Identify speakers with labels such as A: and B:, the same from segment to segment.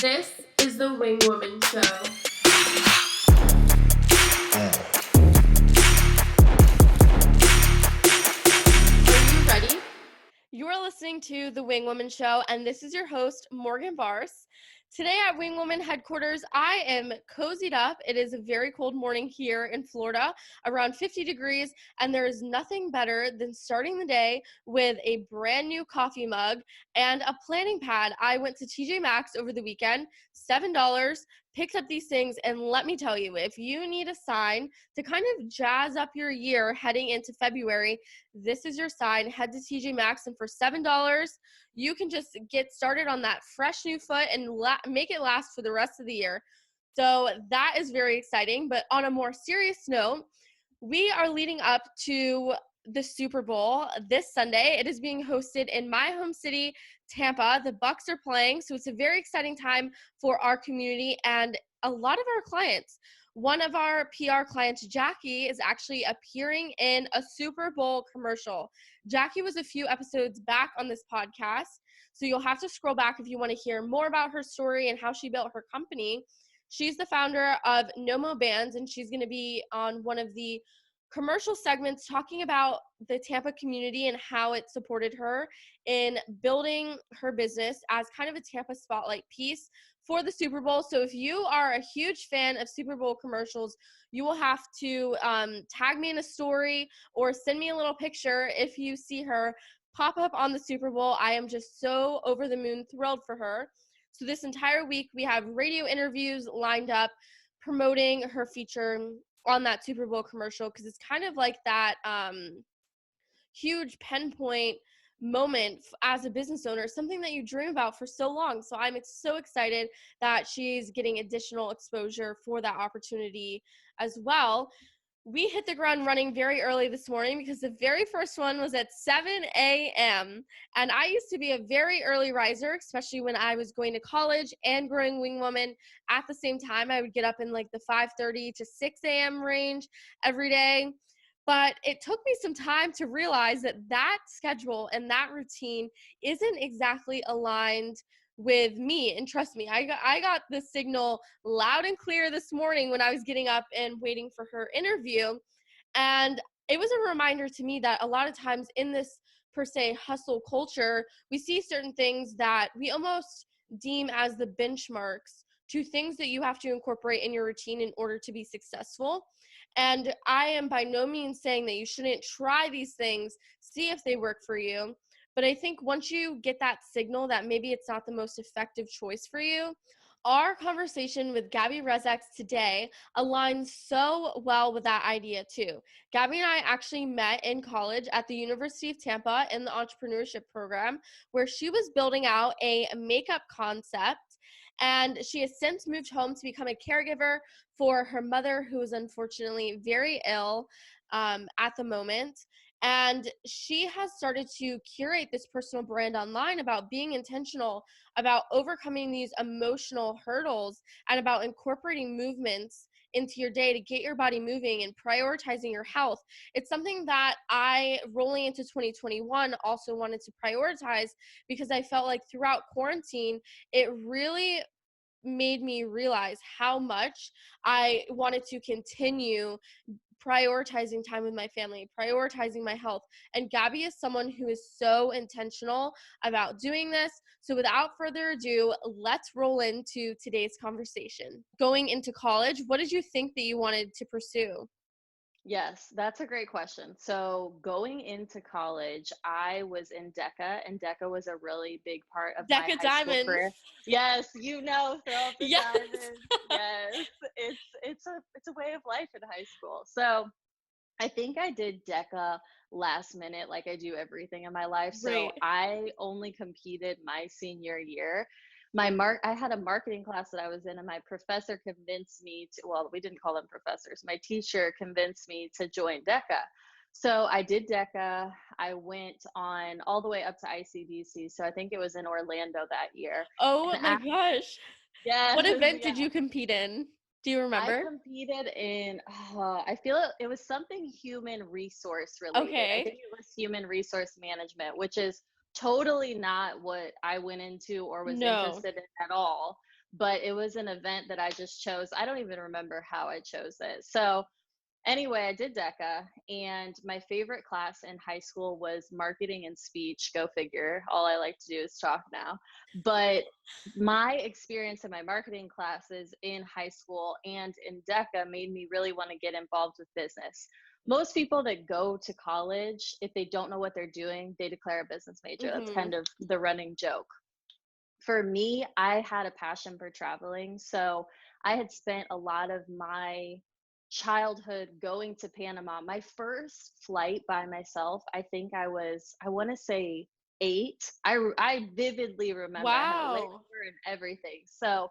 A: This is the Wing Woman Show. Are you ready?
B: You are listening to The Wing Woman Show, and this is your host, Morgan Bars. Today at Wing Woman headquarters, I am cozied up. It is a very cold morning here in Florida, around 50 degrees, and there is nothing better than starting the day with a brand new coffee mug and a planning pad. I went to TJ Maxx over the weekend, $7, picked up these things, and let me tell you, if you need a sign to kind of jazz up your year heading into February, this is your sign. Head to TJ Maxx, and for $7, you can just get started on that fresh new foot and make it last for the rest of the year. So that is very exciting. But on a more serious note, we are leading up to the Super Bowl this Sunday. It is being hosted in my home city, Tampa. The Bucs are playing, so it's a very exciting time for our community and a lot of our clients. One of our PR clients, Jackie, is actually appearing in a Super Bowl commercial. Jackie was a few episodes back on this podcast, so you'll have to scroll back if you want to hear more about her story and how she built her company. She's the founder of No Mo Bands, and she's going to be on one of the commercial segments talking about the Tampa community and how it supported her in building her business as kind of a Tampa spotlight piece for the Super Bowl. So if you are a huge fan of Super Bowl commercials, you will have to tag me in a story or send me a little picture if you see her pop up on the Super Bowl. I am just so over the moon thrilled for her. So this entire week, we have radio interviews lined up promoting her feature on that Super Bowl commercial, because it's kind of like that huge pinpoint moment as a business owner, something that you dream about for so long. So I'm so excited that she's getting additional exposure for that opportunity as well. We hit the ground running very early this morning because the very first one was at 7 a.m. And I used to be a very early riser, especially when I was going to college and growing Wing Woman at the same time. I would get up in like the 5:30 to 6 a.m. range every day. But it took me some time to realize that that schedule and that routine isn't exactly aligned with me. And trust me, I got the signal loud and clear this morning when I was getting up and waiting for her interview. And it was a reminder to me that a lot of times in this per se hustle culture, we see certain things that we almost deem as the benchmarks to things that you have to incorporate in your routine in order to be successful. And I am by no means saying that you shouldn't try these things, see if they work for you. But I think once you get that signal that maybe it's not the most effective choice for you, our conversation with Gabby Rezex today aligns so well with that idea too. Gabby and I actually met in college at the University of Tampa in the entrepreneurship program, where she was building out a makeup concept. And she has since moved home to become a caregiver for her mother, who is unfortunately very ill at the moment. And she has started to curate this personal brand online about being intentional, about overcoming these emotional hurdles, and about incorporating movements into your day to get your body moving and prioritizing your health. It's something that I, rolling into 2021, also wanted to prioritize, because I felt like throughout quarantine, it really made me realize how much I wanted to continue prioritizing time with my family, prioritizing my health. And Gabby is someone who is so intentional about doing this. So without further ado, let's roll into today's conversation. Going into college, what did you think that you wanted to pursue?
C: Yes, that's a great question. So going into college, I was in DECA, and DECA was a really big part of my
B: Deca
C: high school
B: Diamonds.
C: career. Yes, throw up the
B: Yes.
C: diamonds. Yes, it's a way of life in high school. So I think I did DECA last minute, like I do everything in my life. So
B: Right.
C: I only competed my senior year. I had a marketing class that I was in, and my professor convinced me to, well, we didn't call them professors. My teacher convinced me to join DECA. So I did DECA. I went on all the way up to ICDC. So I think it was in Orlando that year.
B: Oh
C: And
B: my
C: after,
B: gosh.
C: yes,
B: What event
C: yeah.
B: did you compete in? Do you
C: I
B: remember?
C: competed in, I feel it was something human resource related. I
B: Okay.
C: think it was human resource management, which is totally not what I went into or was
B: No.
C: interested in at all. but it was an event that I just chose. I don't even remember how I chose it. So anyway, I did DECA, and my favorite class in high school was marketing and speech. Go figure. All I like to do is talk now. But my experience in my marketing classes in high school and in DECA made me really want to get involved with business. Most people that go to college, if they don't know what they're doing, they declare a business major. That's
B: Mm-hmm.
C: kind of the running joke. For me, I had a passion for traveling. So I had spent a lot of my childhood going to Panama. My first flight by myself, I think I want to say 8. I vividly remember I had a
B: Wow.
C: layover and everything. So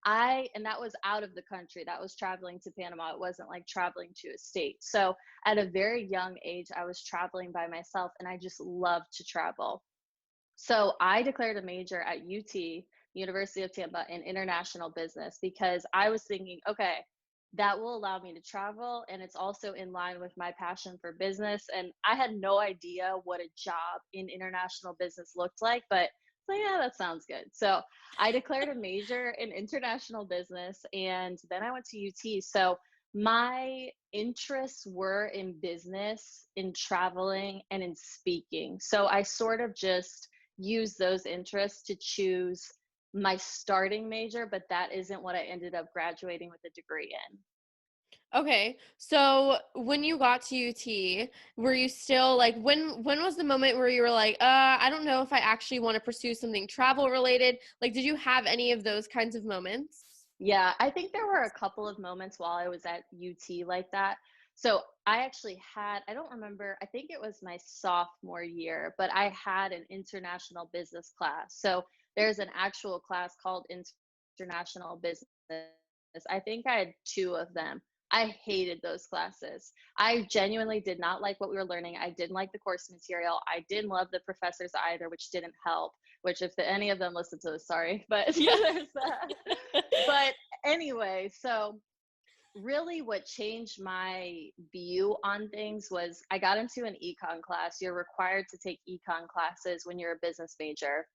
C: and that was out of the country. That was traveling to Panama. It wasn't like traveling to a state. So at a very young age, I was traveling by myself, and I just loved to travel. So I declared a major at University of Tampa, in international business, because I was thinking, okay, that will allow me to travel, and it's also in line with my passion for business. And I had no idea what a job in international business looked like, but so yeah, that sounds good. So I declared a major in international business, and then I went to UT. So my interests were in business, in traveling, and in speaking. So I sort of just use those interests to choose my starting major, but that isn't what I ended up graduating with a degree in.
B: Okay. So when you got to UT, were you still like, when was the moment where you were like, I don't know if I actually want to pursue something travel related? Like, did you have any of those kinds of moments?
C: Yeah, I think there were a couple of moments while I was at UT like that. So I actually had, I don't remember, I think it was my sophomore year, but I had an international business class. So there's an actual class called International Business. I think I had 2 of them. I hated those classes. I genuinely did not like what we were learning. I didn't like the course material. I didn't love the professors either, which didn't help. Which, if any of them listen to this, sorry, but
B: Yeah.
C: there's that. But anyway, so really what changed my view on things was I got into an econ class. You're required to take econ classes when you're a business major.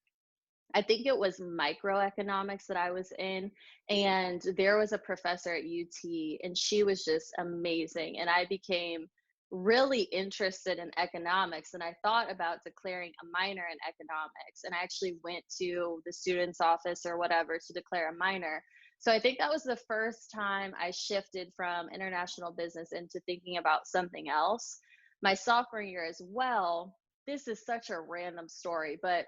C: I think it was microeconomics that I was in. And there was a professor at UT, and she was just amazing. And I became really interested in economics. And I thought about declaring a minor in economics. And I actually went to the student's office or whatever to declare a minor. So I think that was the first time I shifted from international business into thinking about something else. My sophomore year as well, this is such a random story, but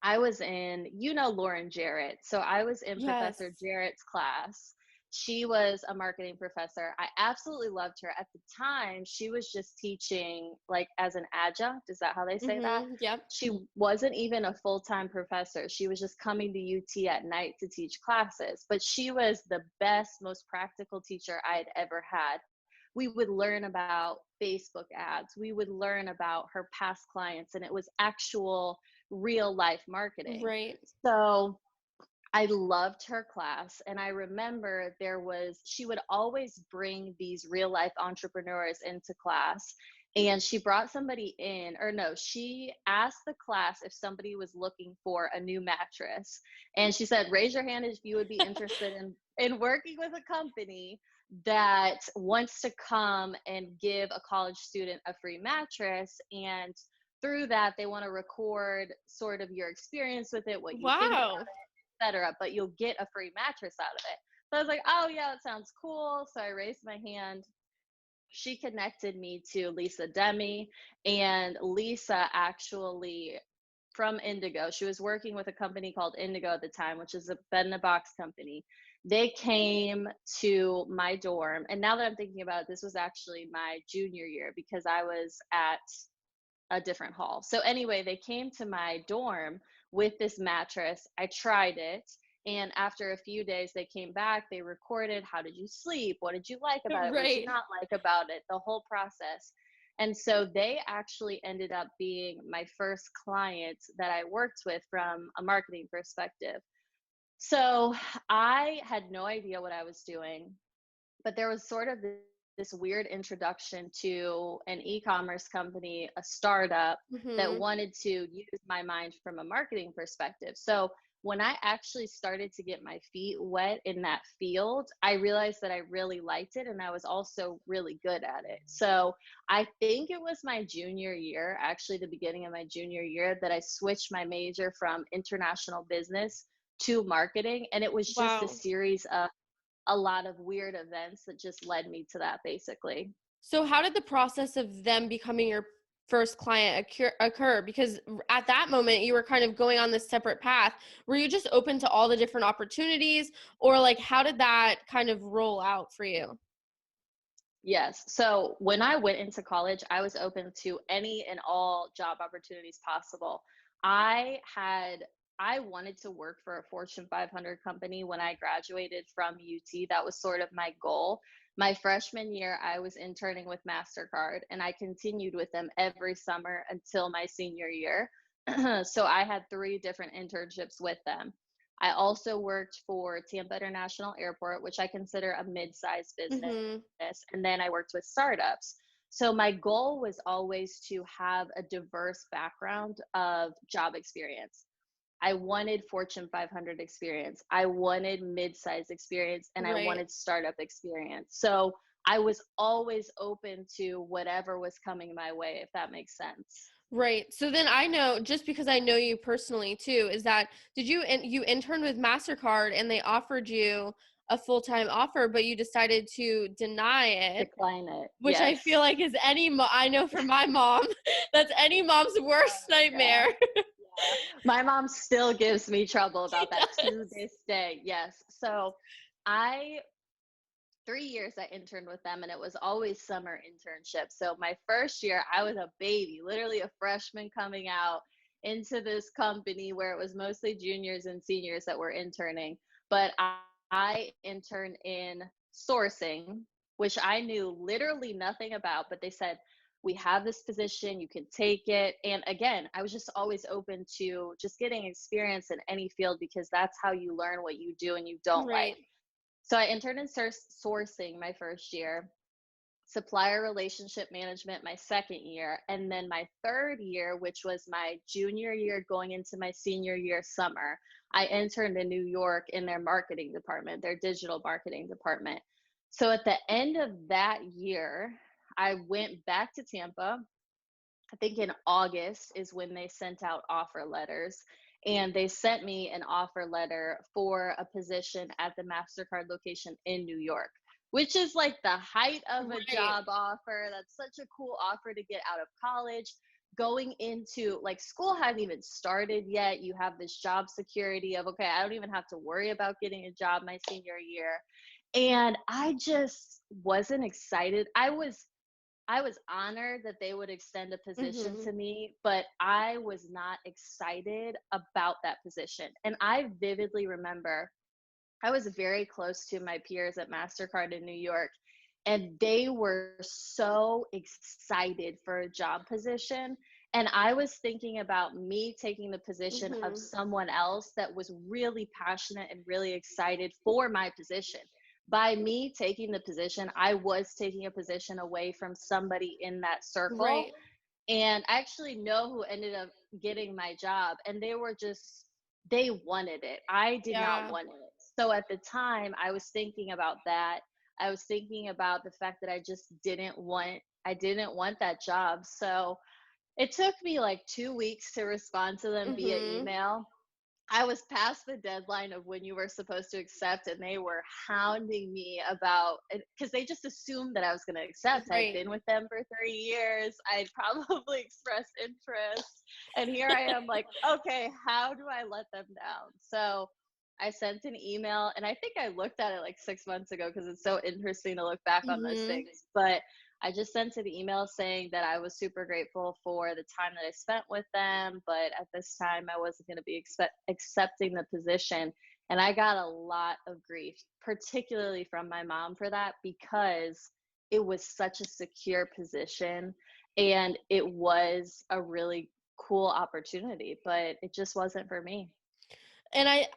C: I was in, Lauren Jarrett. So I was in
B: Yes.
C: Professor Jarrett's class. She was a marketing professor. I absolutely loved her. At the time, she was just teaching like as an adjunct. Is that how they say that?
B: Mm-hmm. Yep.
C: She wasn't even a full-time professor. She was just coming to UT at night to teach classes. But she was the best, most practical teacher I had ever had. We would learn about Facebook ads. We would learn about her past clients, and it was actual real life marketing.
B: Right.
C: So I loved her class. And I remember she would always bring these real life entrepreneurs into class. And she brought somebody in, or no, she asked the class if somebody was looking for a new mattress. And she said, raise your hand if you would be interested in working with a company that wants to come and give a college student a free mattress. And through that, they want to record sort of your experience with it, what you think about
B: Wow.
C: it, etc. But you'll get a free mattress out of it. So I was like, oh yeah, that sounds cool. So I raised my hand. She connected me to Lisa Demi, and Lisa actually from Indigo. She was working with a company called Indigo at the time, which is a bed in a box company. They came to my dorm. And now that I'm thinking about it, this was actually my junior year because I was at a different hall. So anyway, they came to my dorm with this mattress. I tried it. And after a few days, they came back, they recorded, how did you sleep? What did you like about it? What did you
B: Right.
C: not like about it? The whole process. And so they actually ended up being my first client that I worked with from a marketing perspective. So I had no idea what I was doing, but there was sort of this weird introduction to an e-commerce company, a startup that
B: Mm-hmm.
C: wanted to use my mind from a marketing perspective. So when I actually started to get my feet wet in that field, I realized that I really liked it and I was also really good at it. So I think it was my junior year, actually the beginning of my junior year, that I switched my major from international business to marketing. And it was just a
B: Wow.
C: series of a lot of weird events that just led me to that, basically.
B: So how did the process of them becoming your first client occur? Because at that moment you were kind of going on this separate path. Were you just open to all the different opportunities, or like how did that kind of roll out for you?
C: Yes. So when I went into college, I was open to any and all job opportunities possible. I had I wanted to work for a Fortune 500 company when I graduated from UT. That was sort of my goal. My freshman year, I was interning with MasterCard and I continued with them every summer until my senior year. So I had three different internships with them. I also worked for Tampa International Airport, which I consider a mid-sized business,
B: Mhm.
C: and then I worked with startups. So my goal was always to have a diverse background of job experience. I wanted Fortune 500 experience. I wanted mid-sized experience and I
B: Right.
C: wanted startup experience. So I was always open to whatever was coming my way, if that makes sense.
B: Right. So then I know, just because I know you personally too, is that did you interned with MasterCard and they offered you a full-time offer, but you decided to deny it,
C: Decline it.
B: which I feel
C: Yes.
B: like is I know for my mom, that's any mom's worst
C: Yeah.
B: nightmare.
C: Yeah. My mom still gives me trouble
B: She
C: about that to
B: does.
C: this day. Yes. So I 3 years I interned with them and it was always summer internship. So my first year I was a baby, literally a freshman coming out into this company where it was mostly juniors and seniors that were interning. But I interned in sourcing, which I knew literally nothing about, but they said, we have this position, you can take it. And again, I was just always open to just getting experience in any field because that's how you learn what you do and you don't like.
B: Right.
C: So I interned in sourcing my first year, supplier relationship management my second year, and then my third year, which was my junior year going into my senior year summer, I interned in New York in their marketing department, their digital marketing department. So at the end of that year, I went back to Tampa. I think in August is when they sent out offer letters. And they sent me an offer letter for a position at the MasterCard location in New York, which is like the height of a
B: Right.
C: job offer. That's such a cool offer to get out of college. Going into like school hadn't even started yet. You have this job security of, okay, I don't even have to worry about getting a job my senior year. And I just wasn't excited. I was honored that they would extend a position
B: Mhm.
C: to me, but I was not excited about that position. And I vividly remember I was very close to my peers at MasterCard in New York, and they were so excited for a job position. And I was thinking about me taking the position of
B: Mhm.
C: someone else that was really passionate and really excited for my position. By me taking the position, I was taking a position away from somebody in that circle.
B: Right.
C: And I actually know who ended up getting my job, and they wanted it. I did not
B: Yeah.
C: want it. So at the time, I was thinking about that. I was thinking about the fact that I didn't want that job. So it took me like 2 weeks to respond to them via
B: Mhm.
C: email. I was past the deadline of when you were supposed to accept, and they were hounding me about it because they just assumed that I was going to accept. I'd
B: Right.
C: been with them for 3 years. I'd probably expressed interest. And here I am, like, okay, how do I let them down? So I sent an email, and I think I looked at it like 6 months ago because it's so interesting to look back on those
B: Mhm.
C: things. But I just sent an email saying that I was super grateful for the time that I spent with them, but at this time I wasn't going to be accepting the position. And I got a lot of grief, particularly from my mom for that, because it was such a secure position and it was a really cool opportunity, but it just wasn't for me.
B: And I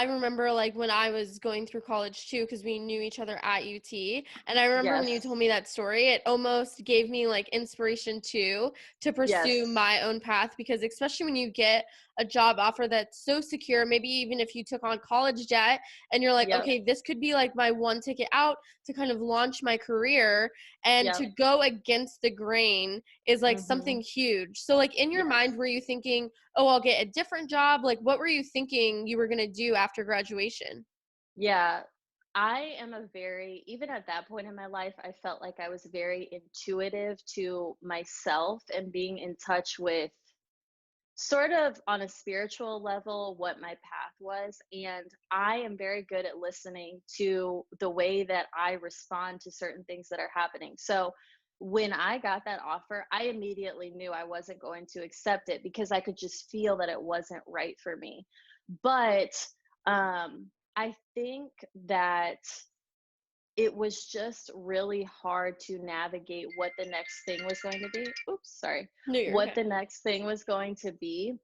B: remember like when I was going through college too, because we knew each other at UT. And I remember when you
C: Yes.
B: told me that story, it almost gave me like inspiration too to pursue
C: Yes.
B: my own path, because especially when you get a job offer that's so secure, maybe even if you took on college debt and you're like,
C: Yep.
B: okay, this could be like my one ticket out to kind of launch my career, and
C: Yep.
B: to go against the grain is like
C: Mm-hmm.
B: something huge. So like in your
C: Yes.
B: mind, were you thinking, oh, I'll get a different job? Like what were you thinking you were going to do after graduation?
C: Yeah. I am even at that point in my life, I felt like I was very intuitive to myself and being in touch with, sort of on a spiritual level, what my path was. And I am very good at listening to the way that I respond to certain things that are happening. So when I got that offer, I immediately knew I wasn't going to accept it because I could just feel that it wasn't right for me. But I think that it was just really hard to navigate what the next thing was going to be. Oops, sorry.
B: No, you're
C: What
B: okay.
C: the next thing was going to be.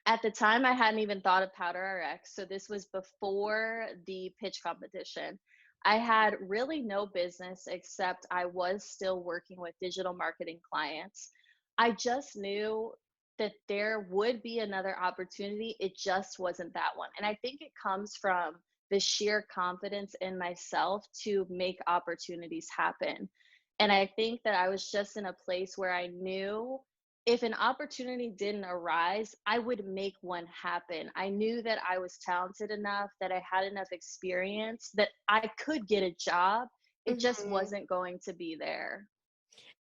C: At the time, I hadn't even thought of Powder RX. So this was before the pitch competition. I had really no business except I was still working with digital marketing clients. I just knew that there would be another opportunity. It just wasn't that one. And I think it comes from the sheer confidence in myself to make opportunities happen. And I think that I was just in a place where I knew if an opportunity didn't arise, I would make one happen. I knew that I was talented enough, that I had enough experience, that I could get a job. It just
B: Mhm.
C: wasn't going to be there.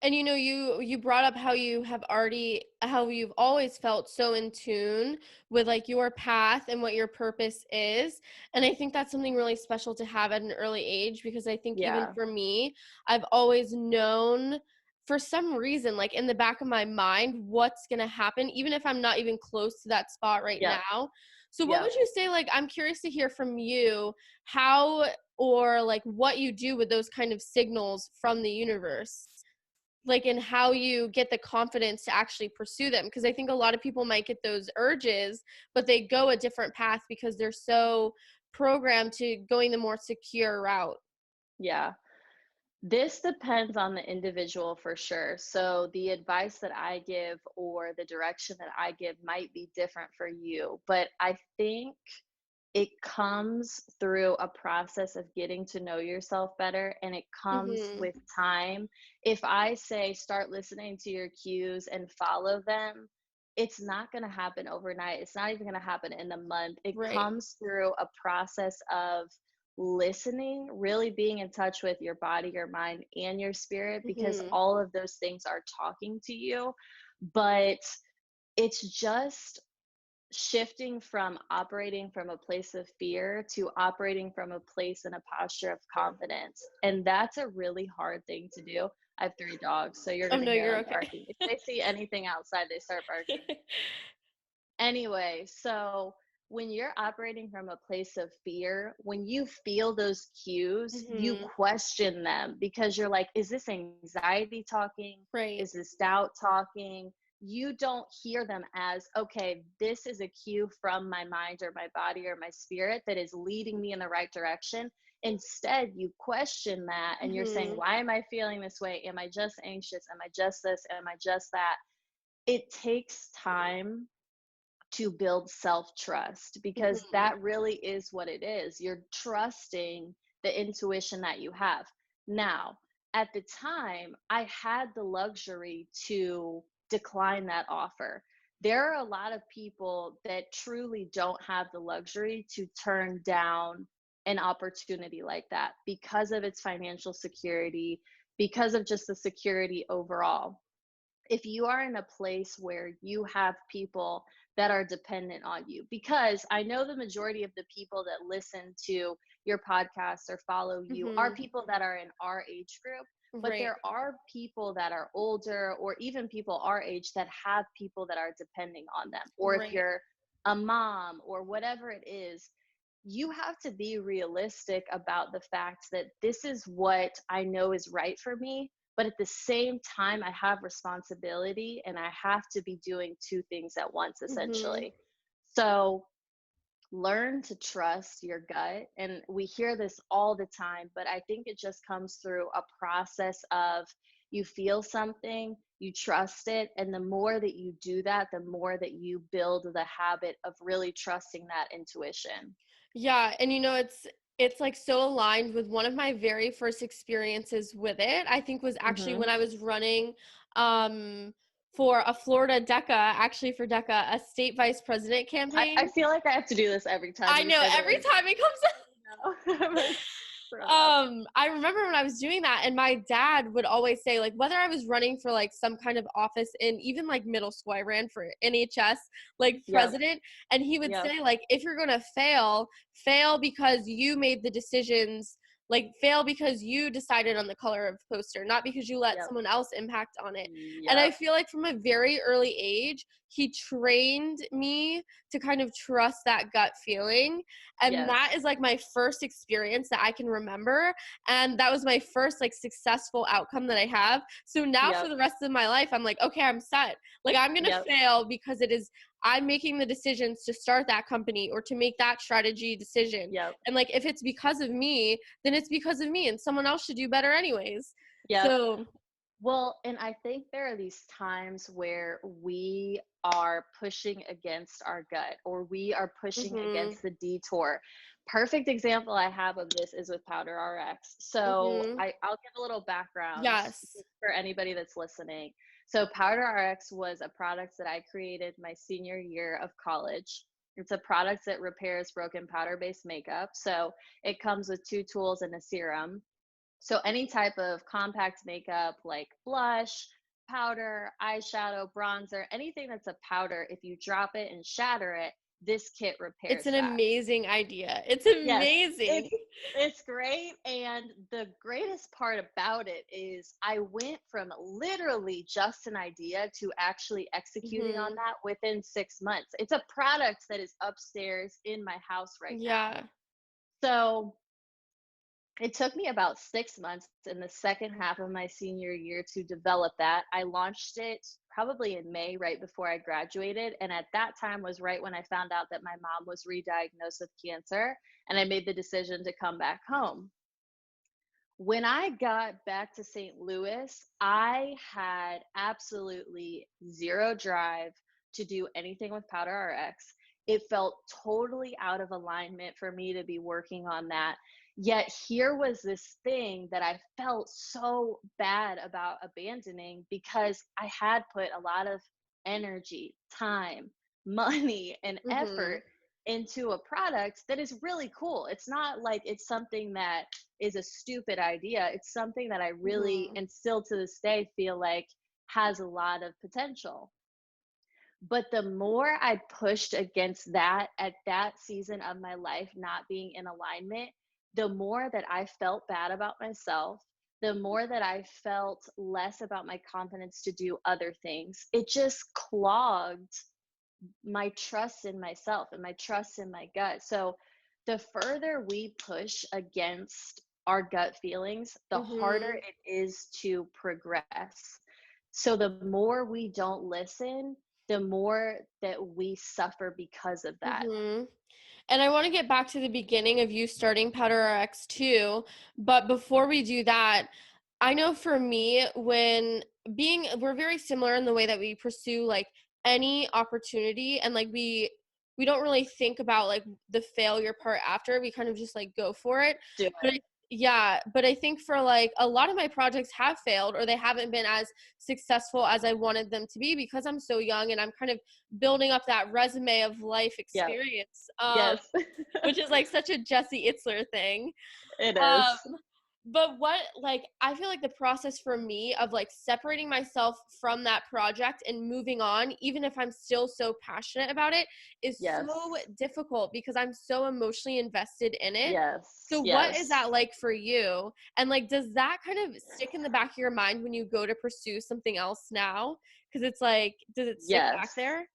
B: And you brought up how you've always felt so in tune with like your path and what your purpose is. And I think that's something really special to have at an early age, because I think even
C: Yeah.
B: for me, I've always known for some reason, like in the back of my mind, what's going to happen, even if I'm not even close to that spot right
C: Yep.
B: now. So what
C: Yep.
B: would you say, like, I'm curious to hear from you how, or like what you do with those kind of signals from the universe, like in how you get the confidence to actually pursue them, because I think a lot of people might get those urges but they go a different path because they're so programmed to going the more secure route.
C: Yeah. This depends on the individual for sure. So, the advice that I give or the direction that I give might be different for you. But I think it comes through a process of getting to know yourself better, and it comes
B: Mhm.
C: with time. If I say start listening to your cues and follow them, it's not going to happen overnight. It's not even going to happen in a month. It
B: Right.
C: comes through a process of listening, really being in touch with your body, your mind, and your spirit, because
B: Mhm.
C: all of those things are talking to you. But it's just shifting from operating from a place of fear to operating from a place and a posture of confidence. And that's a really hard thing to do. I have 3 dogs, so you're
B: Oh
C: going to
B: no,
C: hear
B: you're
C: them
B: okay.
C: barking. If they see anything outside, they start barking. Anyway, so when you're operating from a place of fear, when you feel those cues, you
B: Mhm.
C: question them because you're like, is this anxiety talking?
B: Right.
C: Is this doubt talking? You don't hear them as, okay, this is a cue from my mind or my body or my spirit that is leading me in the right direction. Instead, you question that and you're saying,
B: Mhm.
C: why am I feeling this way? Am I just anxious? Am I just this? Am I just that? It takes time to build self trust because
B: Mhm.
C: that really is what it is. You're trusting the intuition that you have. Now, at the time, I had the luxury to decline that offer. There are a lot of people that truly don't have the luxury to turn down an opportunity like that because of its financial security, because of just the security overall. If you are in a place where you have people that are dependent on you, because I know the majority of the people that listen to your podcast or follow you are
B: Mhm.
C: people that are in our age group, but
B: Right.
C: there are people that are older or even people our age that have people that are depending on them. Or if
B: Right.
C: you're a mom or whatever it is, you have to be realistic about the fact that this is what I know is right for me, but at the same time I have responsibility and I have to be doing two things at once
B: Mhm.
C: essentially. So learn to trust your gut, and we hear this all the time, but I think it just comes through a process of you feel something, you trust it. And the more that you do that, the more that you build the habit of really trusting that intuition.
B: Yeah, and it's like so aligned with one of my very first experiences with it. I think was actually
C: Hmm.
B: when I was running for a Florida DECA, actually for DECA, a state vice president
C: I
B: campaign.
C: feel like I have to do this every time
B: I
C: you
B: know
C: say the
B: every
C: word.
B: time it comes up.
C: I'm like, throw up.
B: I remember when I was doing that, and my dad would always say, like, whether I was running for like some kind of office in even like middle school, I ran for NHS, like
C: Yep.
B: president, and he would
C: Yep.
B: say, like, if you're gonna fail, fail because you made the decisions, like fail because you decided on the color of the poster, not because you let
C: Yep.
B: someone else impact on it. And I
C: Yep.
B: feel like from a very early age, he trained me to kind of trust that gut feeling. And
C: Yes.
B: that is like my first experience that I can remember. And that was my first like successful outcome that I have. So now for
C: Yep.
B: the rest of my life, I'm like, okay, I'm set. Like I'm going to
C: Yep.
B: fail because I'm making the decisions to start that company or to make that strategy decision.
C: Yep.
B: And like, if it's because of me, then it's because of me and someone else should do better anyways.
C: Yep.
B: So,
C: Well, and I think there are these times where we are pushing against our gut or we are pushing
B: mhm,
C: against the detour. Perfect example I have of this is with Powder RX. So
B: mhm,
C: I'll give a little background
B: yes,
C: for anybody that's listening. So Powder RX was a product that I created my senior year of college. It's a product that repairs broken powder-based makeup. So it comes with two tools and a serum. So any type of compact makeup like blush, powder, eyeshadow, bronzer, anything that's a powder, if you drop it and shatter it, this kit
B: it's
C: repairs
B: an
C: that.
B: amazing idea. It's
C: Yes,
B: amazing.
C: it's great. And the greatest part about it is I went from literally just an idea to actually executing on
B: Mhm,
C: that within 6 months. It's a product that is upstairs in my house right now.
B: yeah.
C: So it took me about 6 months in the second half of my senior year to develop that. I launched it probably in May, right before I graduated. And at that time was right when I found out that my mom was re-diagnosed with cancer. And I made the decision to come back home. When I got back to St. Louis, I had absolutely zero drive to do anything with Powder RX. It felt totally out of alignment for me to be working on that. Yet here was this thing that I felt so bad about abandoning because I had put a lot of energy, time, money, and effort
B: Mhm,
C: into a product that is really cool. It's not like it's something that is a stupid idea. It's something that I really,
B: mhm,
C: and still to this day, feel like has a lot of potential. But the more I pushed against that at that season of my life, not being in alignment, the more that I felt bad about myself, the more that I felt less about my confidence to do other things. It just clogged my trust in myself and my trust in my gut. So the further we push against our gut feelings, the harder
B: mhm,
C: it is to progress. So the more we don't listen, the more that we suffer because of that.
B: mhm. And I want to get back to the beginning of you starting Powder RX too, but before we do that, I know for me, we're very similar in the way that we pursue like any opportunity, and like we don't really think about like the failure part after. We kind of just like go for it.
C: Do
B: But
C: it.
B: yeah, but I think for like a lot of my projects have failed, or they haven't been as successful as I wanted them to be, because I'm so young and I'm kind of building up that resume of life
C: Yeah.
B: experience,
C: Yes.
B: which is like such a Jesse Itzler thing.
C: It
B: Um,
C: is.
B: but what, like, I feel like the process for me of like separating myself from that project and moving on, even if I'm still so passionate about it, is so
C: Yes.
B: difficult because I'm so emotionally invested in it.
C: Yes.
B: So what is
C: Yes.
B: that like for you? And like, does that kind of stick in the back of your mind when you go to pursue something else now? Because it's like, does it stick back
C: Yes.
B: there?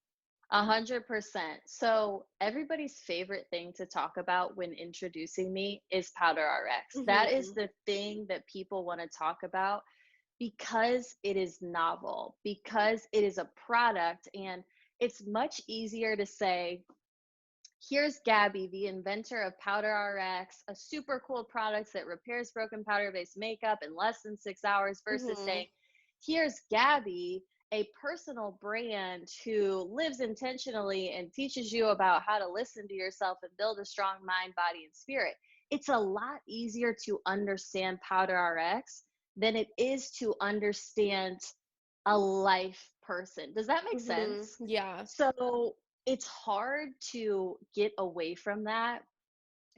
C: 100%. So everybody's favorite thing to talk about when introducing me is Powder RX. That is
B: Mm-hmm.
C: the thing that people want to talk about because it is novel, because it is a product, and it's much easier to say, here's Gabby, the inventor of Powder RX, a super cool product that repairs broken powder based makeup in less than 6 hours, versus
B: Mm-hmm.
C: saying, here's Gabby, a personal brand who lives intentionally and teaches you about how to listen to yourself and build a strong mind, body, and spirit. It's a lot easier to understand Powder RX than it is to understand a life person. Does that make sense?
B: Yeah.
C: So it's hard to get away from that.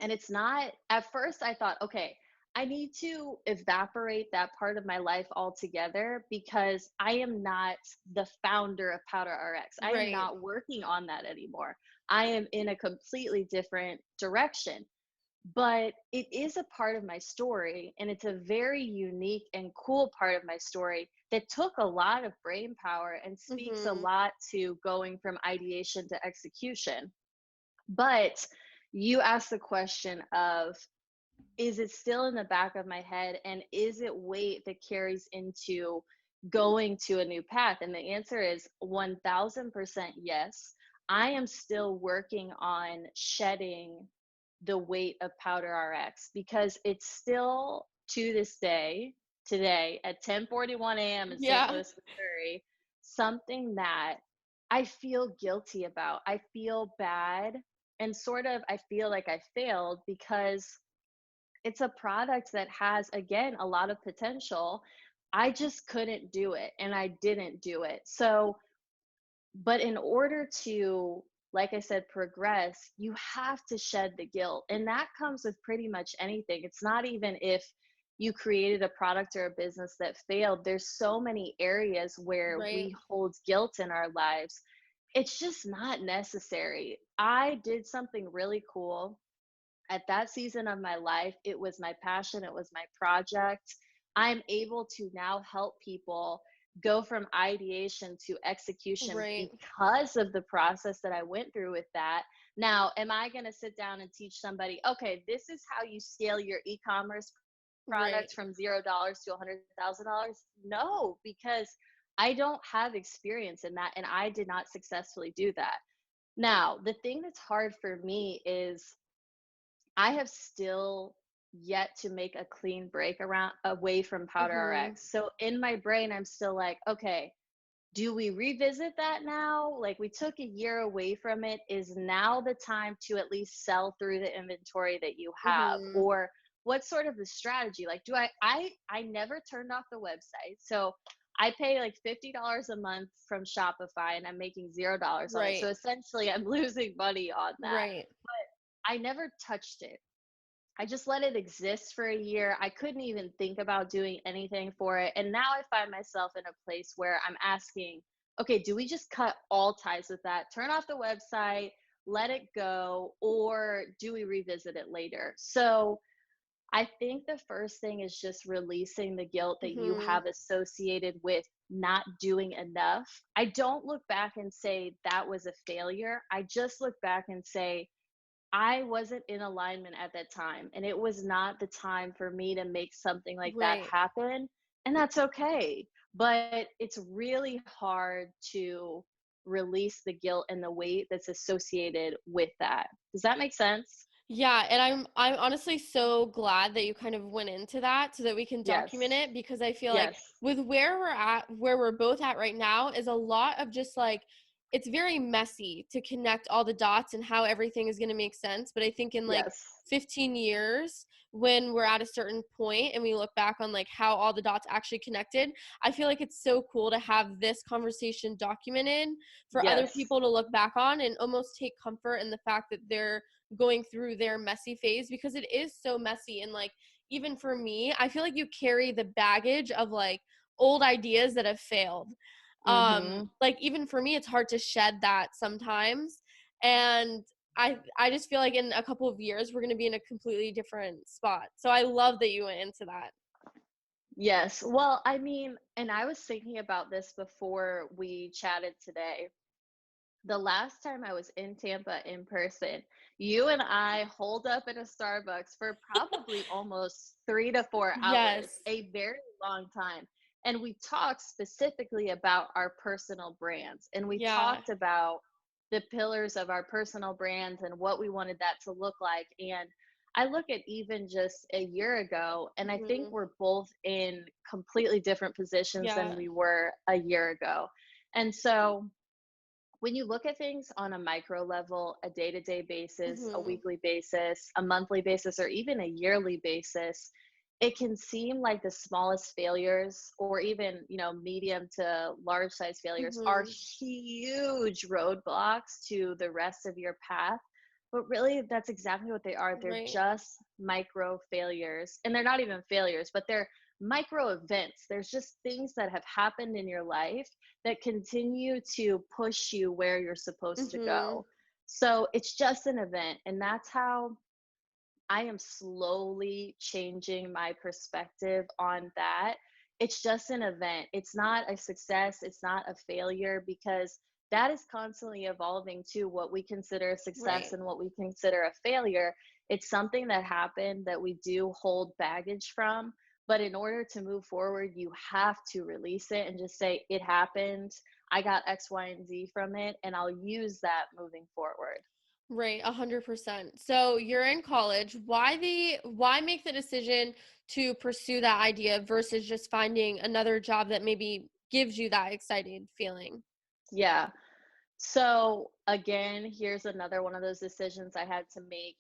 C: And it's not, at first, I thought, okay, I need to evaporate that part of my life altogether because I am not the founder of Powder RX. I am
B: Right.
C: not working on that anymore. I am in a completely different direction. But it is a part of my story, and it's a very unique and cool part of my story that took a lot of brain power and speaks a
B: Mm-hmm.
C: lot to going from ideation to execution. But you asked the question of, is it still in the back of my head, and is it weight that carries into going to a new path? And the answer is 1000% yes. I am still working on shedding the weight of Powder RX because it's still, to this day, today at 10:41 a.m. in St.
B: Yeah.
C: Louis, Missouri, something that I feel guilty about. I feel bad, and sort of I feel like I failed because it's a product that has, again, a lot of potential. I just couldn't do it, and I didn't do it. So, but in order to, like I said, progress, you have to shed the guilt. And that comes with pretty much anything. It's not even if you created a product or a business that failed. There's so many areas where
B: Right.
C: we hold guilt in our lives. It's just not necessary. I did something really cool at that season of my life. It was my passion, it was my project. I'm able to now help people go from ideation to execution
B: Right.
C: because of the process that I went through with that. Now, am I going to sit down and teach somebody, okay, this is how you scale your e-commerce
B: Right.
C: product from $0 to $100,000? No, because I don't have experience in that, and I did not successfully do that. Now, the thing that's hard for me is I have still yet to make a clean break around away from Powder
B: Mm-hmm.
C: RX. So in my brain, I'm still like, okay, do we revisit that now? Like, we took a year away from it. Is now the time to at least sell through the inventory that you have?
B: Mm-hmm.
C: Or what sort of the strategy? Like, do I never turned off the website. So I pay like $50 a month from Shopify, and I'm making $0 on it.
B: Right.
C: So essentially I'm losing money on that.
B: Right.
C: I never touched it. I just let it exist for a year. I couldn't even think about doing anything for it. And now I find myself in a place where I'm asking, okay, do we just cut all ties with that? Turn off the website, let it go, or do we revisit it later? So I think the first thing is just releasing the guilt that you
B: Mm-hmm.
C: have associated with not doing enough. I don't look back and say that was a failure. I just look back and say, I wasn't in alignment at that time, and it was not the time for me to make something like that
B: Right.
C: happen, and that's okay. But it's really hard to release the guilt and the weight that's associated with that. Does that make sense?
B: Yeah, and I'm honestly so glad that you kind of went into that so that we can document
C: Yes.
B: it, because I feel like
C: Yes.
B: with where we're both at right now is a lot of just like, it's very messy to connect all the dots and how everything is going to make sense. But I think in like
C: Yes.
B: 15 years, when we're at a certain point and we look back on like how all the dots actually connected, I feel like it's so cool to have this conversation documented for other
C: Yes.
B: people to look back on and almost take comfort in the fact that they're going through their messy phase, because it is so messy. And like, even for me, I feel like you carry the baggage of like old ideas that have failed.
C: Mhm.
B: Like, even for me, it's hard to shed that sometimes. And I just feel like in a couple of years we're going to be in a completely different spot. So I love that you went into that.
C: Yes. Well, I mean, and I was thinking about this before we chatted today. The last time I was in Tampa in person, you and I holed up in a Starbucks for probably almost 3 to 4 hours,
B: Yes.
C: a very long time. And we talked specifically about our personal brands. And we
B: Yeah.
C: talked about the pillars of our personal brands and what we wanted that to look like. And I look at even just a year ago, and I think
B: Mhm.
C: we're both in completely different positions than
B: Yeah.
C: we were a year ago. And so when you look at things on a micro level, a day to day basis, a
B: Mhm.
C: weekly basis, a monthly basis, or even a yearly basis, it can seem like the smallest failures or even, medium to large size failures are
B: Mhm.
C: huge roadblocks to the rest of your path. But really, that's exactly what they are. They're
B: Right.
C: just micro failures. And they're not even failures, but they're micro events. There's just things that have happened in your life that continue to push you where you're supposed to
B: Mhm.
C: go. So it's just an event. And that's how I am slowly changing my perspective on that. It's just an event. It's not a success. It's not a failure because that is constantly evolving to what we consider a success
B: Right.
C: and what we consider a failure. It's something that happened that we do hold baggage from. But in order to move forward, you have to release it and just say, it happened. I got X, Y, and Z from it, and I'll use that moving forward.
B: Right, 100%. So you're in college. Why make the decision to pursue that idea versus just finding another job that maybe gives you that exciting feeling?
C: Yeah. So again, here's another one of those decisions I had to make.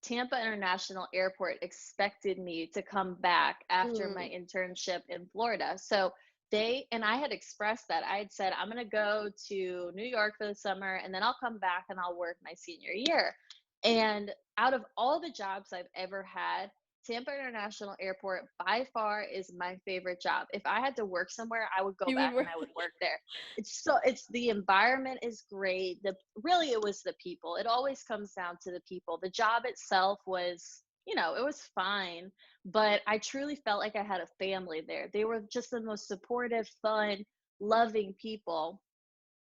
C: Tampa International Airport expected me to come back after my
B: Mm.
C: internship in Florida. So I had expressed that. I had said, I'm going to go to New York for the summer and then I'll come back and I'll work my senior year. And out of all the jobs I've ever had, Tampa International Airport by far is my favorite job. If I had to work somewhere, I would go
B: You would
C: back and
B: work.
C: I would work there. It's the environment is great. It was the people. It always comes down to the people. The job itself was, it was fine, but I truly felt like I had a family there. They were just the most supportive, fun, loving people.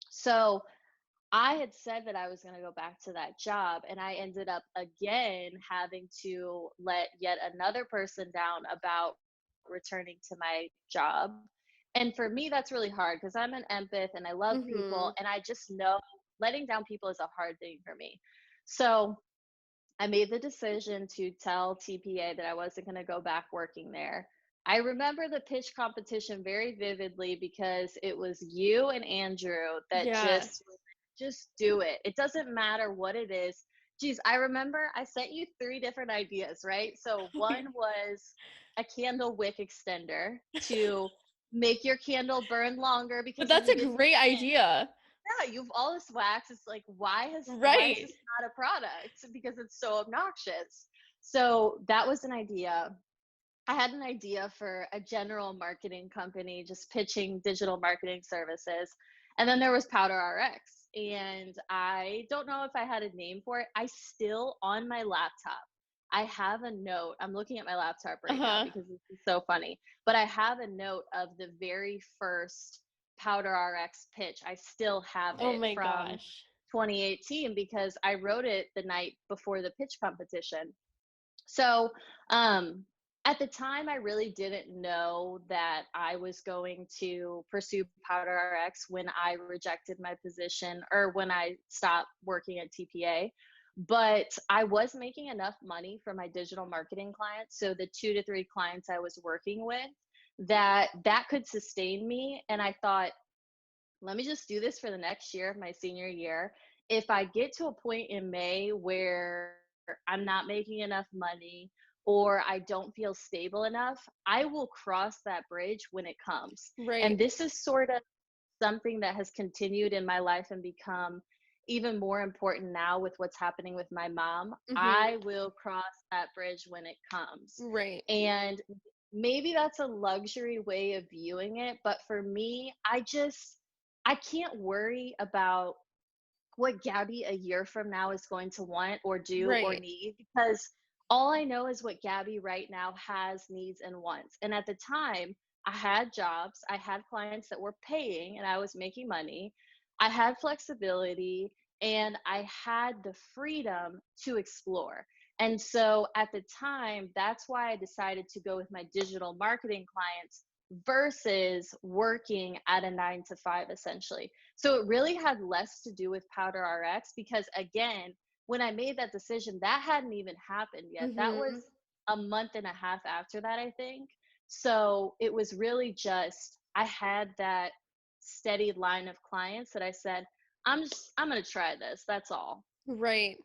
C: So I had said that I was going to go back to that job, and I ended up again having to let yet another person down about returning to my job. And for me, that's really hard because I'm an empath and I love people,
B: Mhm.
C: and I just know letting down people is a hard thing for me. So I made the decision to tell TPA that I wasn't going to go back working there. I remember the pitch competition very vividly because it was you and Andrew that
B: Yeah.
C: just do it. It doesn't matter what it is. Geez, I remember I sent you three different ideas, right? So one was a candle wick extender to make your candle burn longer
B: But
C: because when
B: that's
C: you
B: a
C: get
B: great idea.
C: yeah, you've all this wax. It's like, why is
B: Right.
C: this not a product? Because it's so obnoxious. So that was an idea. I had an idea for a general marketing company just pitching digital marketing services. And then there was Powder RX. And I don't know if I had a name for it. I still, on my laptop, I have a note. I'm looking at my laptop right now
B: Uh-huh.
C: because this is so funny. But I have a note of the very first Powder RX pitch. I still have
B: Oh
C: it
B: my
C: from
B: gosh.
C: 2018 because I wrote it the night before the pitch competition. So, um, at the time, I really didn't know that I was going to pursue Powder RX when I rejected my position or when I stopped working at TPA. But I was making enough money for my digital marketing clients. So the 2 to 3 clients I was working with, that could sustain me. And I thought, let me just do this for the next year of my senior year. If I get to a point in May where I'm not making enough money or I don't feel stable enough, I will cross that bridge when it comes. And
B: Right.
C: this is sort of something that has continued in my life and become even more important now with what's happening with my mom.
B: Mhm.
C: I will cross that bridge when it comes.
B: Right.
C: And maybe that's a luxury way of viewing it, but for me, I can't worry about what Gabby a year from now is going to want or do or
B: Right.
C: need because all I know is what Gabby right now has, needs, and wants. And at the time, I had jobs, I had clients that were paying, and I was making money. I had flexibility and I had the freedom to explore. And so at the time, that's why I decided to go with my digital marketing clients versus working at a 9 to 5 essentially. So it really had less to do with Powder RX because again, when I made that decision, that hadn't even happened yet. That was
B: Mhm.
C: a month and a half after that, I think. So it was really just, I had that steady line of clients that I said, I'm going to try this. That's all.
B: Right.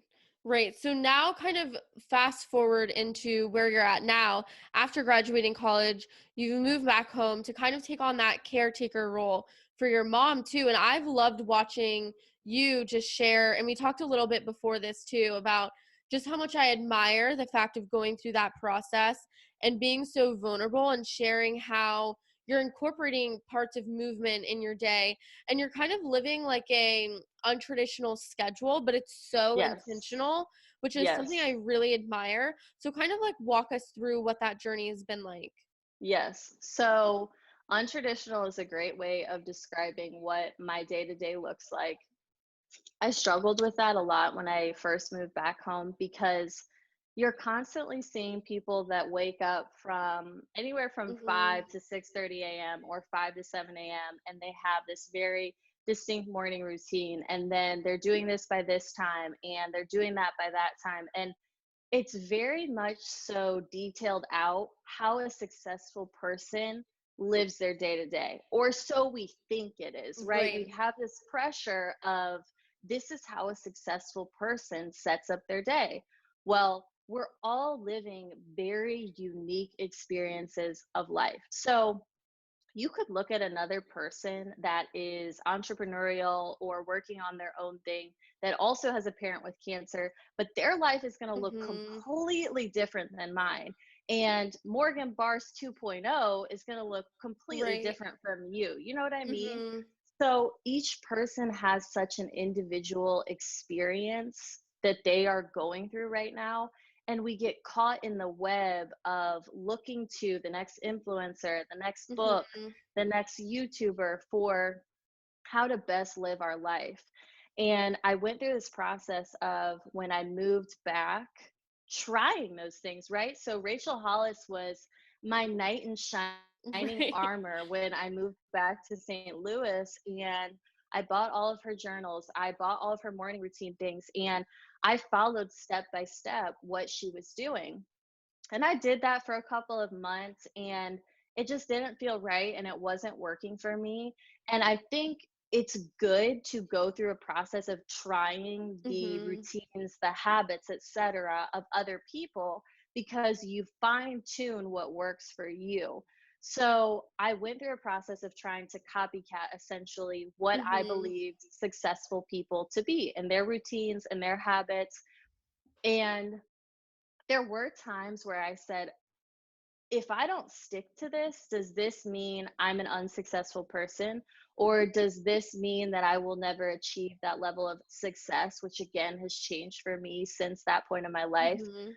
B: Right. So now kind of fast forward into where you're at now. After graduating college, you moved back home to kind of take on that caretaker role for your mom too. And I've loved watching you just share, and we talked a little bit before this too about just how much I admire the fact of going through that process and being so vulnerable and sharing how you're incorporating parts of movement in your day, and you're kind of living like a untraditional schedule, but it's so
C: Yes.
B: intentional, which is something I
C: Yes.
B: really admire. So kind of like walk us through what that journey has been like.
C: Yes. So untraditional is a great way of describing what my day to day looks like. I struggled with that a lot when I first moved back home because you're constantly seeing people that wake up from anywhere from
B: Mhm.
C: 5 to 6:30 a.m. or 5 to 7 a.m. and they have this very distinct morning routine, and then they're doing this by this time and they're doing that by that time, and it's very much so detailed out how a successful person lives their day to day, or so we think it is, right? We
B: Right.
C: have this pressure of this is how a successful person sets up their day. Well, we're all living very unique experiences of life. So you could look at another person that is entrepreneurial or working on their own thing that also has a parent with cancer, but their life is going to look
B: Mhm.
C: completely different than mine. And Morgan Bars 2.0 is going to look completely
B: Right.
C: different from you. You know what I mean?
B: Mhm.
C: So each person has such an individual experience that they are going through right now. And we get caught in the web of looking to the next influencer, the next book,
B: Mhm.
C: the next YouTuber for how to best live our life. And I went through this process of when I moved back, trying those things, right? So Rachel Hollis was my knight in shining
B: Right.
C: armor when I moved back to St. Louis. And I bought all of her journals, I bought all of her morning routine things, and I followed step by step what she was doing. And I did that for a couple of months and it just didn't feel right and it wasn't working for me. And I think it's good to go through a process of trying the
B: Mhm.
C: routines, the habits, etc. of other people because you fine tune what works for you. So I went through a process of trying to copycat essentially what I
B: Mhm.
C: believed successful people to be and their routines and their habits. And there were times where I said, if I don't stick to this, does this mean I'm an unsuccessful person? Or does this mean that I will never achieve that level of success, which again has changed for me since that point in my life?
B: Mhm.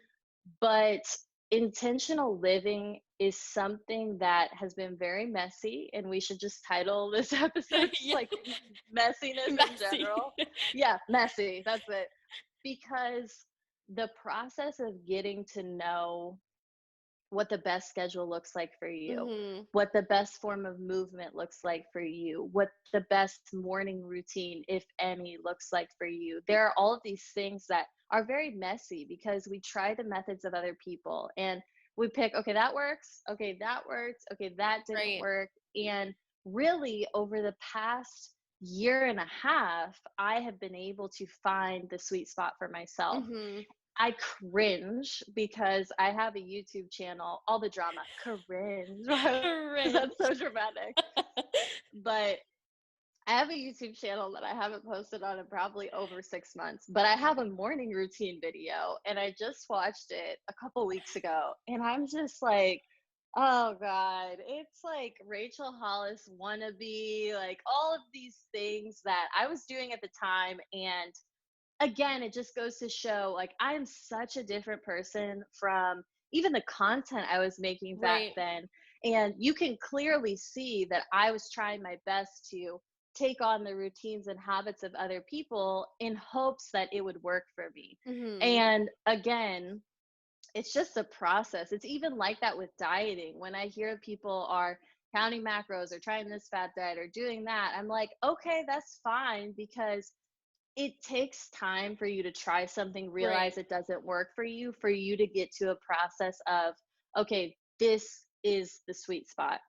C: But intentional living is something that has been very messy, and we should just title this episode just
B: Yeah.
C: like messiness in
B: Messy.
C: general. Yeah, messy. That's it. Because the process of getting to know what the best schedule looks like for you,
B: Mhm.
C: what the best form of movement looks like for you, what the best morning routine, if any, looks like for you. There are all of these things that are very messy because we try the methods of other people and we pick, okay, that works, okay, that worked, okay, that didn't
B: Right.
C: work. And really, over the past year and a half, I have been able to find the sweet spot for myself.
B: Mhm.
C: I cringe because I have a YouTube channel, all the drama, cringe. Why is that
B: Cringe.
C: so dramatic? But I have a YouTube channel that I haven't posted on in probably over 6 months, but I have a morning routine video and I just watched it a couple weeks ago and I'm just like, oh God, it's like Rachel Hollis wannabe, like all of these things that I was doing at the time. And again, it just goes to show like I'm such a different person from even the content I was making back
B: Right.
C: then. And you can clearly see that I was trying my best to take on the routines and habits of other people in hopes that it would work for me.
B: Mhm.
C: And again, it's just a process. It's even like that with dieting. When I hear people are counting macros or trying this fat diet or doing that, I'm like, okay, that's fine because it takes time for you to try something,
B: Right.
C: realize it doesn't work for you to get to a process of, okay, this is the sweet spot.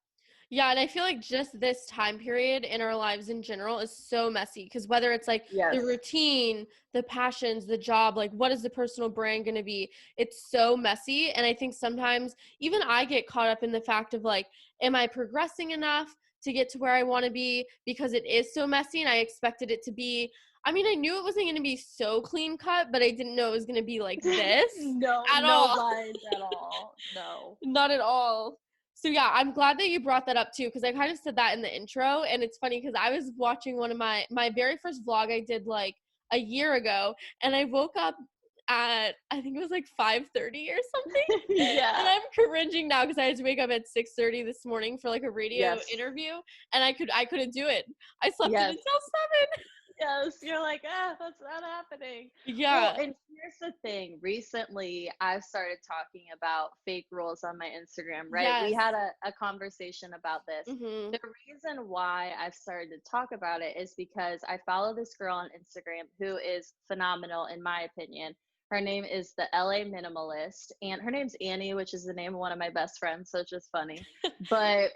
B: Yeah, and I feel like just this time period in our lives in general is so messy because whether it's like the
C: Yes.
B: routine, the passions, the job, like what is the personal brand going to be? It's so messy. And I think sometimes even I get caught up in the fact of like, am I progressing enough to get to where I want to be? Because it is so messy and I expected it to be. I mean, I knew it wasn't going to be so clean cut, but I didn't know it was going to be like this
C: No,
B: at
C: no
B: all.
C: lines at all. No.
B: Not at all. So yeah, I'm glad that you brought that up too, because I kind of said that in the intro, and it's funny because I was watching one of my very first vlog I did like a year ago, and I woke up at I think it was like 5:30 or something, and
C: Yeah.
B: I'm cringing now because I had to wake up at 6:30 this morning for like a radio
C: Yes.
B: interview, and I couldn't do it. I slept in
C: Yes.
B: until 7.
C: Yes, you're like, that's not happening. Well,
B: Yeah.
C: and here's the thing. Recently, I've started talking about fake rules on my Instagram, right? We
B: Yes.
C: had a conversation about this.
B: Mhm.
C: The reason why I've started to talk about it is because I follow this girl on Instagram who is phenomenal, in my opinion. Her name is the LA Minimalist, and her name's Annie, which is the name of one of my best friends, so it's just funny. But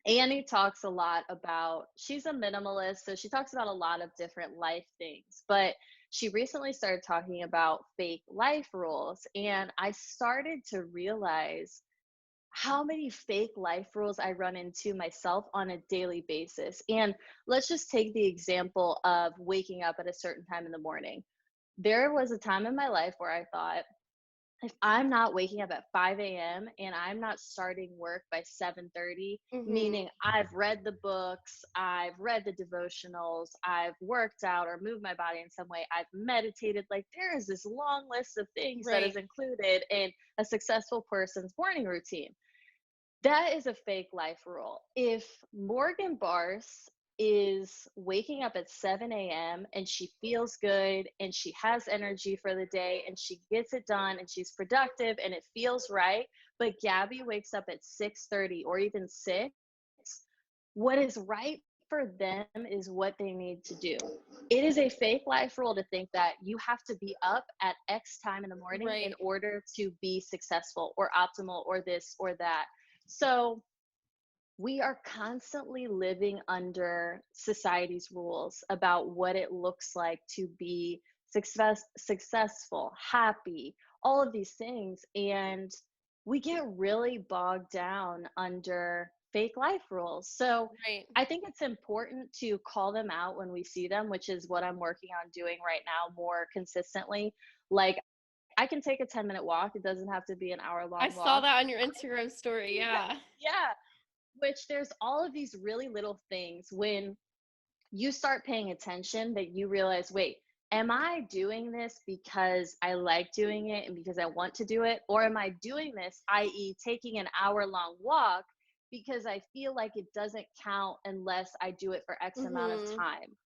C: Annie talks a lot about, she's a minimalist, so she talks about a lot of different life things, but she recently started talking about fake life rules. And I started to realize how many fake life rules I run into myself on a daily basis. And let's just take the example of waking up at a certain time in the morning. There was a time in my life where I thought, if I'm not waking up at 5 a.m. and I'm not starting work by 7:30,
B: Mhm.
C: meaning I've read the books, I've read the devotionals, I've worked out or moved my body in some way, I've meditated, like there is this long list of things that is
B: Right.
C: included in a successful person's morning routine. That is a fake life rule. If Morgan Bars is waking up at 7 a.m. and she feels good and she has energy for the day and she gets it done and she's productive and it feels right, but Gabby wakes up at 6:30 or even 6, what is right for them is what they need to do. It is a fake life rule to think that you have to be up at X time in the morning in
B: Right.
C: order to be successful or optimal or this or that. So we are constantly living under society's rules about what it looks like to be successful, happy, all of these things. And we get really bogged down under fake life rules. So
B: Right.
C: I think it's important to call them out when we see them, which is what I'm working on doing right now more consistently. Like, I can take a 10-minute walk. It doesn't have to be an hour
B: I
C: long
B: saw
C: walk.
B: that on your Instagram story.
C: Yeah.
B: Yeah.
C: Yeah. Which there's all of these really little things when you start paying attention that you realize, wait, am I doing this because I like doing it and because I want to do it? Or am I doing this, i.e., taking an hour long walk because I feel like it doesn't count unless I do it for X amount of
B: Mhm.
C: time?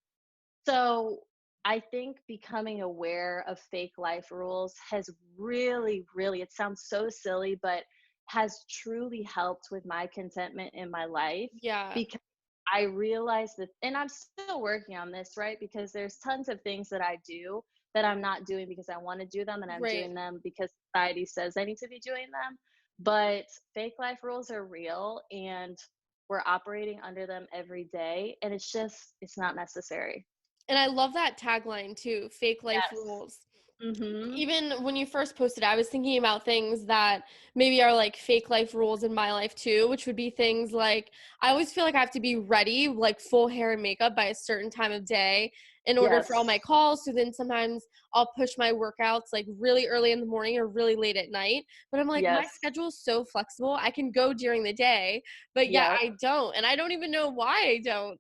C: So I think becoming aware of fake life rules has really, really, it sounds so silly, but has truly helped with my contentment in my life
B: Yeah.
C: because I realized that, and I'm still working on this, right? Because there's tons of things that I do that I'm not doing because I want to do them and I'm
B: Right.
C: doing them because society says I need to be doing them. But fake life rules are real and we're operating under them every day. And it's not necessary.
B: And I love that tagline too, fake life
C: Yes.
B: rules.
C: Mhm.
B: Even when you first posted, I was thinking about things that maybe are like fake life rules in my life too, which would be things like I always feel like I have to be ready, like full hair and makeup by a certain time of day in order for all my
C: Yes.
B: calls. So then sometimes I'll push my workouts like really early in the morning or really late at night. But I'm like, my
C: Yes.
B: schedule is so flexible. I can go during the day, but yet
C: Yep.
B: I don't. And I don't even know why I don't.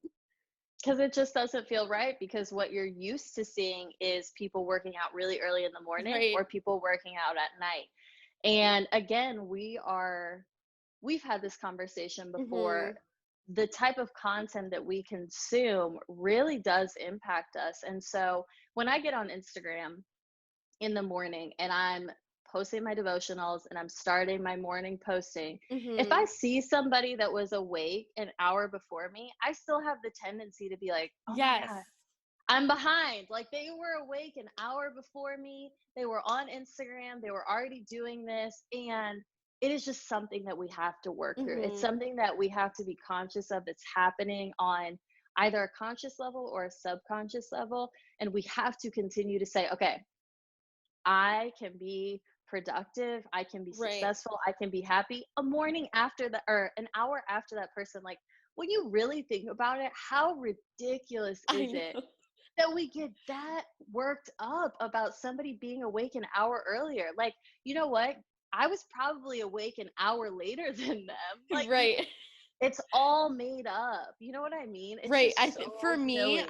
C: Because it just doesn't feel right because what you're used to seeing is people working out really early in the morning
B: Right.
C: or people working out at night. And again, we've had this conversation before.
B: Mhm.
C: The type of content that we consume really does impact us. And so when I get on Instagram in the morning and I'm posting my devotionals and I'm starting my morning posting, if I
B: Mhm.
C: see somebody that was awake an hour before me, I still have the tendency to be like, oh my
B: Yes.
C: God, I'm behind. Like, they were awake an hour before me. They were on Instagram. They were already doing this. And it is just something that we have to work through. It's
B: Mhm.
C: something that we have to be conscious of that's happening on either a conscious level or a subconscious level. And we have to continue to say, okay, I can be productive, I can be
B: Right.
C: successful, I can be happy a morning after that, or an hour after that person. Like, when you really think about it, how ridiculous
B: I
C: is it
B: know.
C: that we get that worked up about somebody being awake an hour earlier? Like, you know what? I was probably awake an hour later than them. Like,
B: Right.
C: it's all made up. You know what I mean? It's
B: Right.
C: just so
B: For me,
C: silly.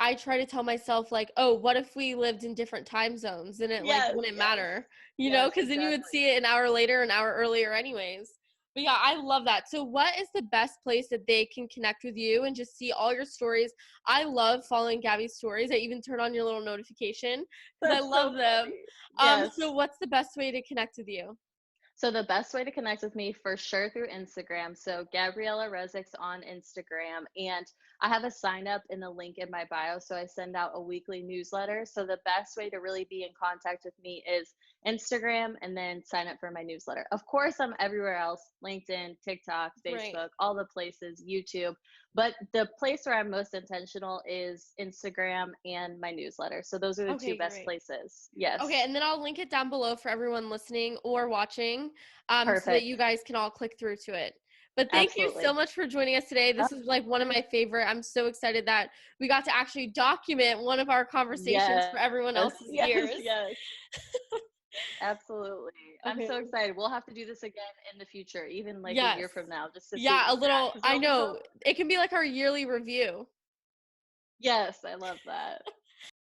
B: I try to tell myself like, "Oh, what if we lived in different time zones?" And it like
C: Yes,
B: wouldn't
C: yes,
B: matter,
C: yes,
B: because then you would
C: exactly.
B: see it an hour later, an hour earlier anyways. But yeah, I love that. So what is the best place that they can connect with you and just see all your stories? I love following Gabby's stories. I even turn on your little notification because I
C: That's so
B: love them.
C: funny. Yes.
B: So what's the best way to connect with you?
C: So the best way to connect with me for sure through Instagram. So Gabriella Rezex on Instagram. And I have a sign up in the link in my bio. So I send out a weekly newsletter. So the best way to really be in contact with me is Instagram, and then sign up for my newsletter. Of course, I'm everywhere else: LinkedIn, TikTok,
B: Right.
C: Facebook, all the places, YouTube. But the place where I'm most intentional is Instagram and my newsletter. So those are the two
B: Okay,
C: best
B: great.
C: places.
B: Okay,
C: Yes.
B: and then I'll link it down below for everyone listening or watching, so that you
C: Perfect.
B: guys can all click through to it. But thank you so
C: Absolutely.
B: much for joining us today.
C: Of
B: This is like one of
C: course.
B: my favorite. I'm so excited that we got to actually document one of our conversations
C: Yes,
B: for everyone else's
C: yes,
B: ears.
C: yes, absolutely. I'm
B: Okay.
C: so excited. We'll have to do this again in the future, even like a
B: Yes.
C: year from now, just to see
B: Yeah,
C: where
B: a
C: we're at,
B: little,
C: because
B: I
C: it'll be so
B: know. It can be like our yearly review.
C: Yes, I love that.